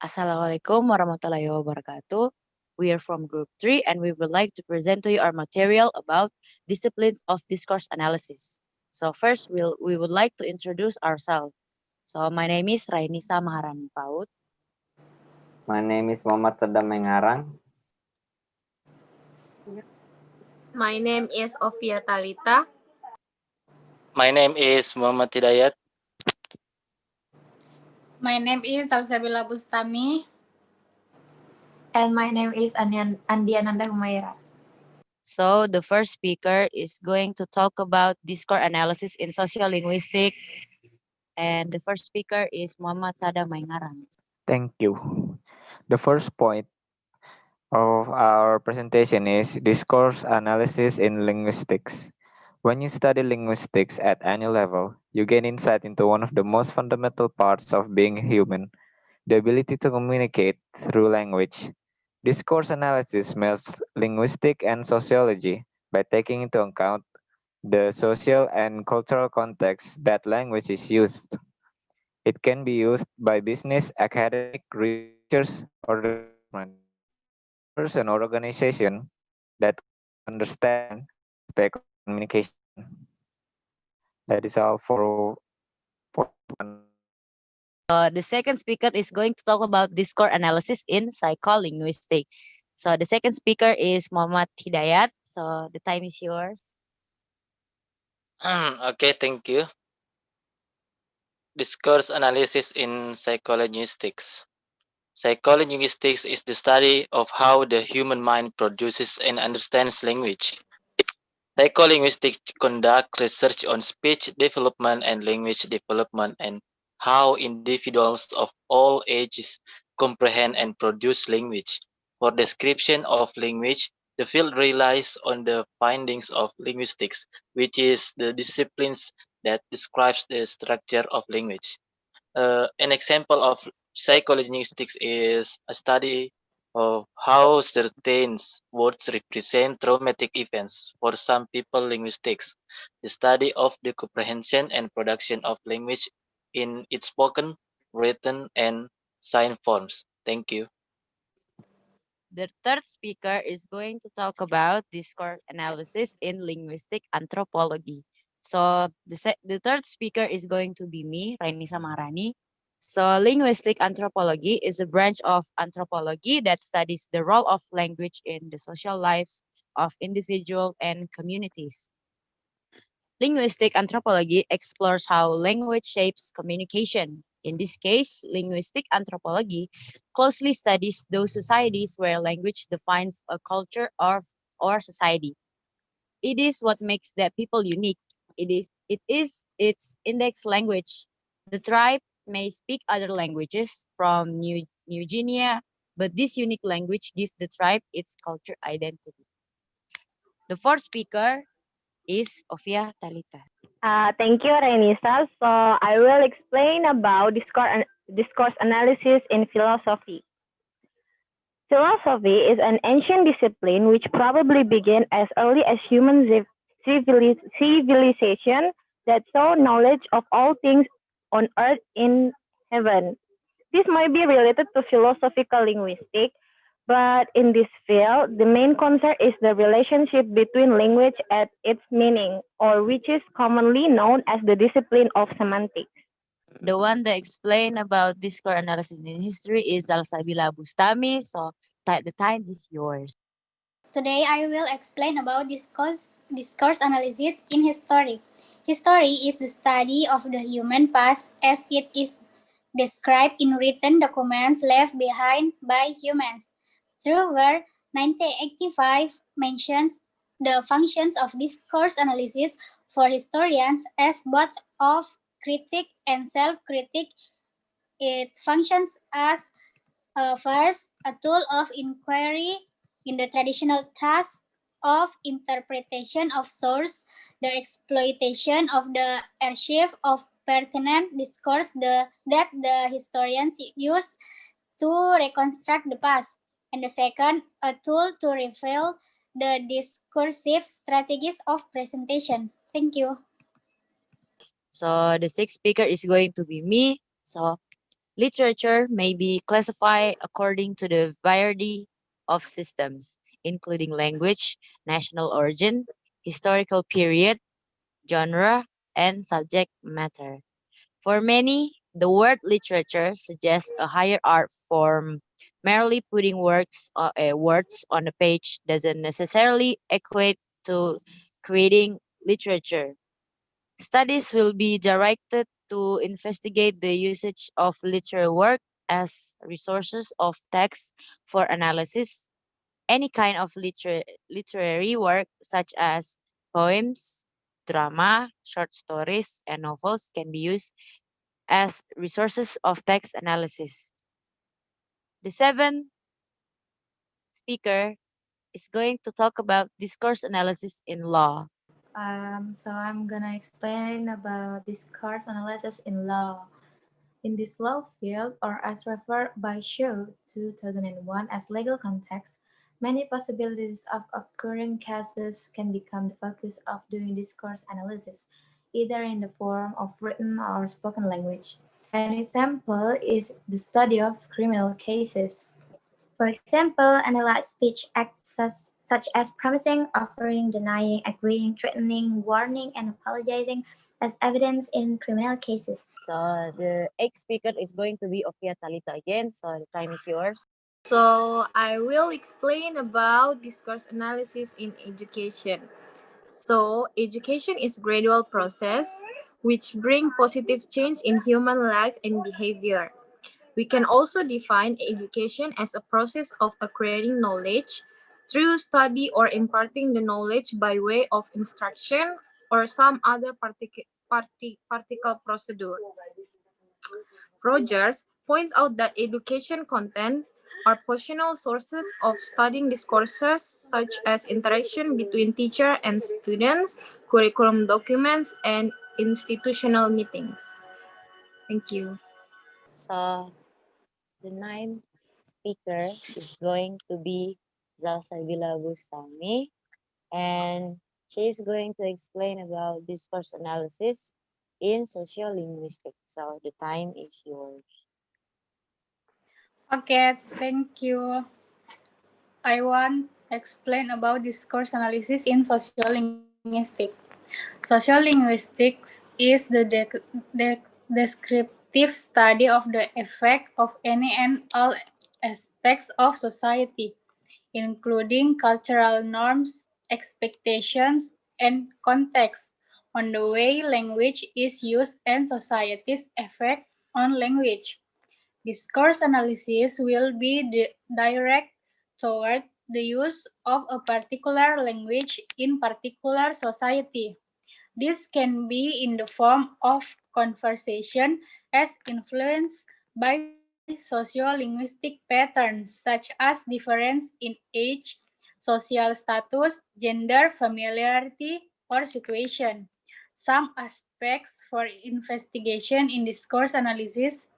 Assalamualaikum warahmatullahi wabarakatuh. We are from Group 3 and we would like to present to you our material about disciplines of discourse analysis. So first, we would like to introduce ourselves. So my name is Rainisa Maharani Paut. My name is Muhammad Sadam Mengarang. My name is Ovia Talita. My name is Muhammad Hidayat. My name is Salsabila Bustami. And my name is Andiananda Humaira. So the first speaker is going to talk about discourse analysis in sociolinguistic, and the first speaker is Muhammad Sada Maingarang. Thank you. The first point of our presentation is discourse analysis in linguistics. When you study linguistics at any level, you gain insight into one of the most fundamental parts of being human, the ability to communicate through language. Discourse analysis melds linguistics and sociology by taking into account the social and cultural context that language is used. It can be used by business, academic, researchers, or the government, any person or organization that understand aspect of communication. That is all for point one. The second speaker is going to talk about discourse analysis in psycholinguistic. So the second speaker is Muhammad Hidayat. So the time is yours. Okay, thank you. Discourse analysis in psycholinguistics. Psycholinguistics is the study of how the human mind produces and understands language. Psycholinguistics conduct research on speech development and language development and how individuals of all ages comprehend and produce language. For description of language, the field relies on the findings of linguistics, which is the disciplines that describes the structure of language. An example of psycholinguistics is a study of how certain words represent traumatic events. For some people, linguistics, the study of the comprehension and production of language in its spoken, written, and sign forms. Thank you. The third speaker is going to talk about discourse analysis in linguistic anthropology. So the third speaker is going to be me, Raini Samarani. So linguistic anthropology is a branch of anthropology that studies the role of language in the social lives of individuals and communities. Linguistic anthropology explores how language shapes communication. In this case, linguistic anthropology closely studies those societies where language defines a culture or society. It is what makes that people unique. It is its index language. The tribe may speak other languages from New Guinea, but this unique language gives the tribe its culture identity. The fourth speaker is Ovia Talita. Thank you, Renisa. So I will explain about discourse analysis in philosophy. Philosophy is an ancient discipline which probably began as early as human civilization that saw knowledge of all things on earth in heaven. This might be related to philosophical linguistics, but in this field, the main concern is the relationship between language and its meaning, or which is commonly known as the discipline of semantics. The one that explain about discourse analysis in history is Salsabila Bustami. So the time is yours. Today I will explain about discourse analysis in history. History is the study of the human past as it is described in written documents left behind by humans. Throughout 1985 mentions the functions of discourse analysis for historians as both of critic and self-critic. It functions as first a tool of inquiry in the traditional task of interpretation of source, the exploitation of the archive of pertinent discourse that the historians use to reconstruct the past, and the second, a tool to reveal the discursive strategies of presentation. Thank you. So the sixth speaker is going to be me. So Literature may be classified according to the variety of systems, including language, national origin, historical period, genre, and subject matter. For many, the word literature suggests a higher art form. Merely putting words on a page doesn't necessarily equate to creating literature. Studies will be directed to investigate the usage of literary work as resources of text for analysis. Any kind of literary work, such as poems, drama, short stories, and novels, can be used as resources of text analysis. The seventh speaker is going to talk about discourse analysis in law. So I'm gonna explain about discourse analysis in law. In this law field, or as referred by Shaw 2001 as legal context, many possibilities of occurring cases can become the focus of doing discourse analysis, either in the form of written or spoken language. An example is the study of criminal cases. For example, analyze speech acts such as promising, offering, denying, agreeing, threatening, warning, and apologizing as evidence in criminal cases. So the eighth speaker is going to be Ofia Talita again. So the time is yours. So I will explain about discourse analysis in education. So education is gradual process which bring positive change in human life and behavior. We can also define education as a process of acquiring knowledge through study or imparting the knowledge by way of instruction or some other particle procedure. Rogers points out that education content are positional sources of studying discourses such as interaction between teacher and students, curriculum documents, and institutional meetings. Thank you. So the ninth speaker is going to be Zalsabila Bustami, and she's going to explain about discourse analysis in sociolinguistics. So the time is yours. Okay, thank you. I want to explain about discourse analysis in sociolinguistics. Sociolinguistics is the descriptive study of the effect of any and all aspects of society, including cultural norms, expectations, and context, on the way language is used and society's effect on language. Discourse analysis will be direct toward the use of a particular language in particular society. This can be in the form of conversation as influenced by sociolinguistic patterns such as difference in age, social status, gender, familiarity, or situation. Some aspects for investigation in discourse analysis: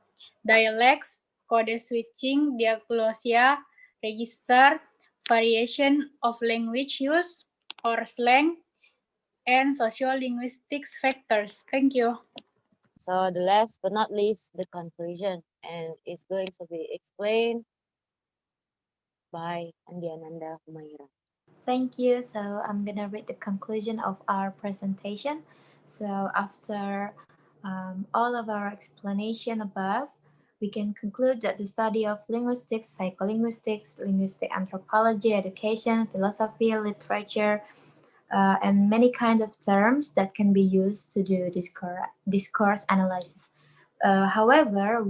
dialects, code switching, diagnosia, register, variation of language use, or slang, and sociolinguistics factors. Thank you. So the last but not least, the conclusion, and it's going to be explained by Andiananda Humaira. Thank you. So I'm gonna read the conclusion of our presentation. So after all of our explanation above, we can conclude that the study of linguistics, psycholinguistics, linguistic anthropology, education, philosophy, literature, and many kinds of terms that can be used to do discourse analysis. However,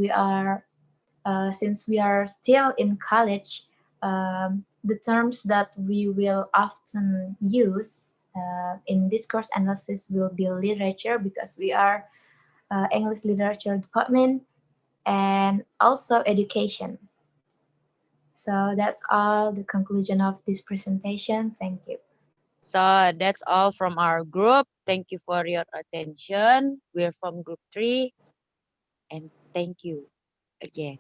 since we are still in college, the terms that we will often use in discourse analysis will be literature, because we are English literature department, and also education. So that's all the conclusion of this presentation. Thank you. So that's all from our group. Thank you for your attention. We're from group 3, and thank you again.